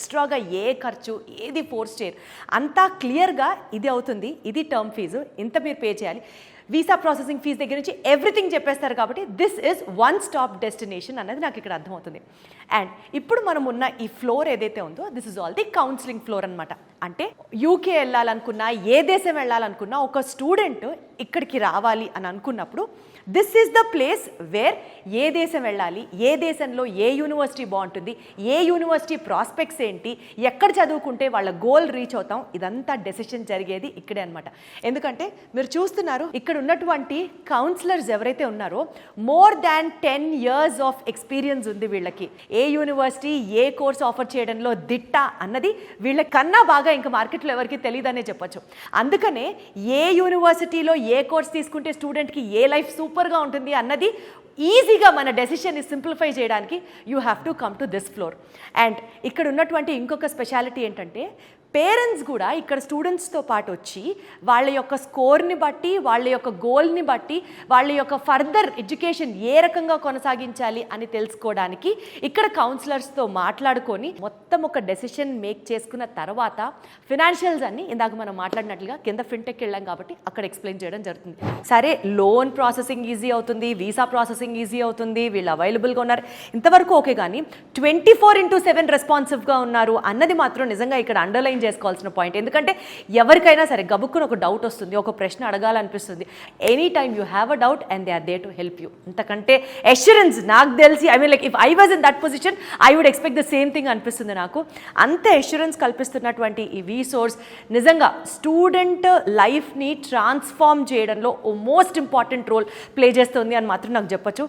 ఎక్స్ట్రాగా ఏ ఖర్చు ఏది ఫోర్స్ చేయరు, అంతా క్లియర్గా ఇది అవుతుంది, ఇది టర్మ్ ఫీజు, ఇంత మీరు పే చేయాలి, వీసా ప్రాసెసింగ్ ఫీజు దగ్గర నుంచి ఎవ్రీథింగ్ చెప్పేస్తారు. కాబట్టి this is one stop destination అనేది నాకు ఇక్కడ అర్థమవుతుంది. అండ్ ఇప్పుడు మనం ఉన్న ఈ ఫ్లోర్ ఏదైతే ఉందో this is all the counselling floor అనమాట. అంటే యూకే వెళ్ళాలనుకున్నా, ఏ దేశం వెళ్ళాలనుకున్నా, ఒక స్టూడెంట్ ఇక్కడికి రావాలి అని అనుకున్నప్పుడు this is the place where ఏ దేశం వెళ్ళాలి, ఏ దేశంలో ఏ యూనివర్సిటీ బాగుంటుంది, ఏ యూనివర్సిటీ ప్రాస్పెక్ట్స్ ఏంటి, ఎక్కడ చదువుకుంటే వాళ్ళ గోల్ రీచ్ అవుతాం, ఇదంతా డెసిషన్ జరిగేది ఇక్కడే అనమాట. ఎందుకంటే మీరు చూస్తున్నారు ఇక్కడ ఉన్నటువంటి కౌన్సిలర్స్ ఎవరైతే ఉన్నారో more than 10 years of experience ఉంది వీళ్ళకి. ఏ యూనివర్సిటీ ఏ కోర్స్ ఆఫర్ చేయడంలో దిట్ట అన్నది వీళ్ళ కన్నా బాగా ఇంకా మార్కెట్లో ఎవరికి తెలియదనే చెప్పొచ్చు. అందుకనే ఏ యూనివర్సిటీలో ఏ కోర్స్ తీసుకుంటే స్టూడెంట్కి ఏ లైఫ్ సూపర్గా ఉంటుంది అన్నది ఈజీగా మన డెసిషన్ని సింప్లిఫై చేయడానికి you have to come to this floor. And ఇక్కడ ఉన్నటువంటి ఇంకొక స్పెషాలిటీ ఏంటంటే పేరెంట్స్ కూడా ఇక్కడ స్టూడెంట్స్తో పాటు వచ్చి వాళ్ళ యొక్క స్కోర్ని బట్టి, వాళ్ళ యొక్క గోల్ని బట్టి, వాళ్ళ యొక్క ఫర్దర్ ఎడ్యుకేషన్ ఏ రకంగా కొనసాగించాలి అని తెలుసుకోవడానికి ఇక్కడ కౌన్సిలర్స్తో మాట్లాడుకొని మొత్తం ఒక డెసిషన్ మేక్ చేసుకున్న తర్వాత ఫినాన్షియల్స్ అన్ని ఇందాక మనం మాట్లాడినట్లుగా కింద ఫిన్టెక్ వెళ్ళాం కాబట్టి అక్కడ ఎక్స్ప్లెయిన్ చేయడం జరుగుతుంది. సరే, లోన్ ప్రాసెసింగ్ ఈజీ అవుతుంది, వీసా ప్రాసెసింగ్ ఈజీ అవుతుంది, వీళ్ళు అవైలబుల్గా ఉన్నారు, ఇంతవరకు ఓకే. కానీ 24/7 రెస్పాన్సివ్గా ఉన్నారు అన్నది మాత్రం నిజంగా ఇక్కడ అండర్లైన్ చేసుకోవాల్సిన పాయింట్. ఎందుకంటే ఎవరికైనా సరే గబుక్కున ఒక డౌట్ వస్తుంది, ఒక ప్రశ్న అడగాలనిపిస్తుంది, any time you have a doubt and they are there to help you. ఇంతకంటే అష్యూరెన్స్ నాకు తెలిసి, I mean like if I was in that position I would expect the same thing అనిపిస్తుంది నాకు. అంత అష్యూరెన్స్ కల్పిస్తున్నటువంటి ఈ వీసోర్స్ నిజంగా స్టూడెంట్ లైఫ్ని transform చేయడంలో ఓ మోస్ట్ ఇంపార్టెంట్ రోల్ ప్లే చేస్తుంది అని మాత్రం నాకు చెప్పొచ్చు.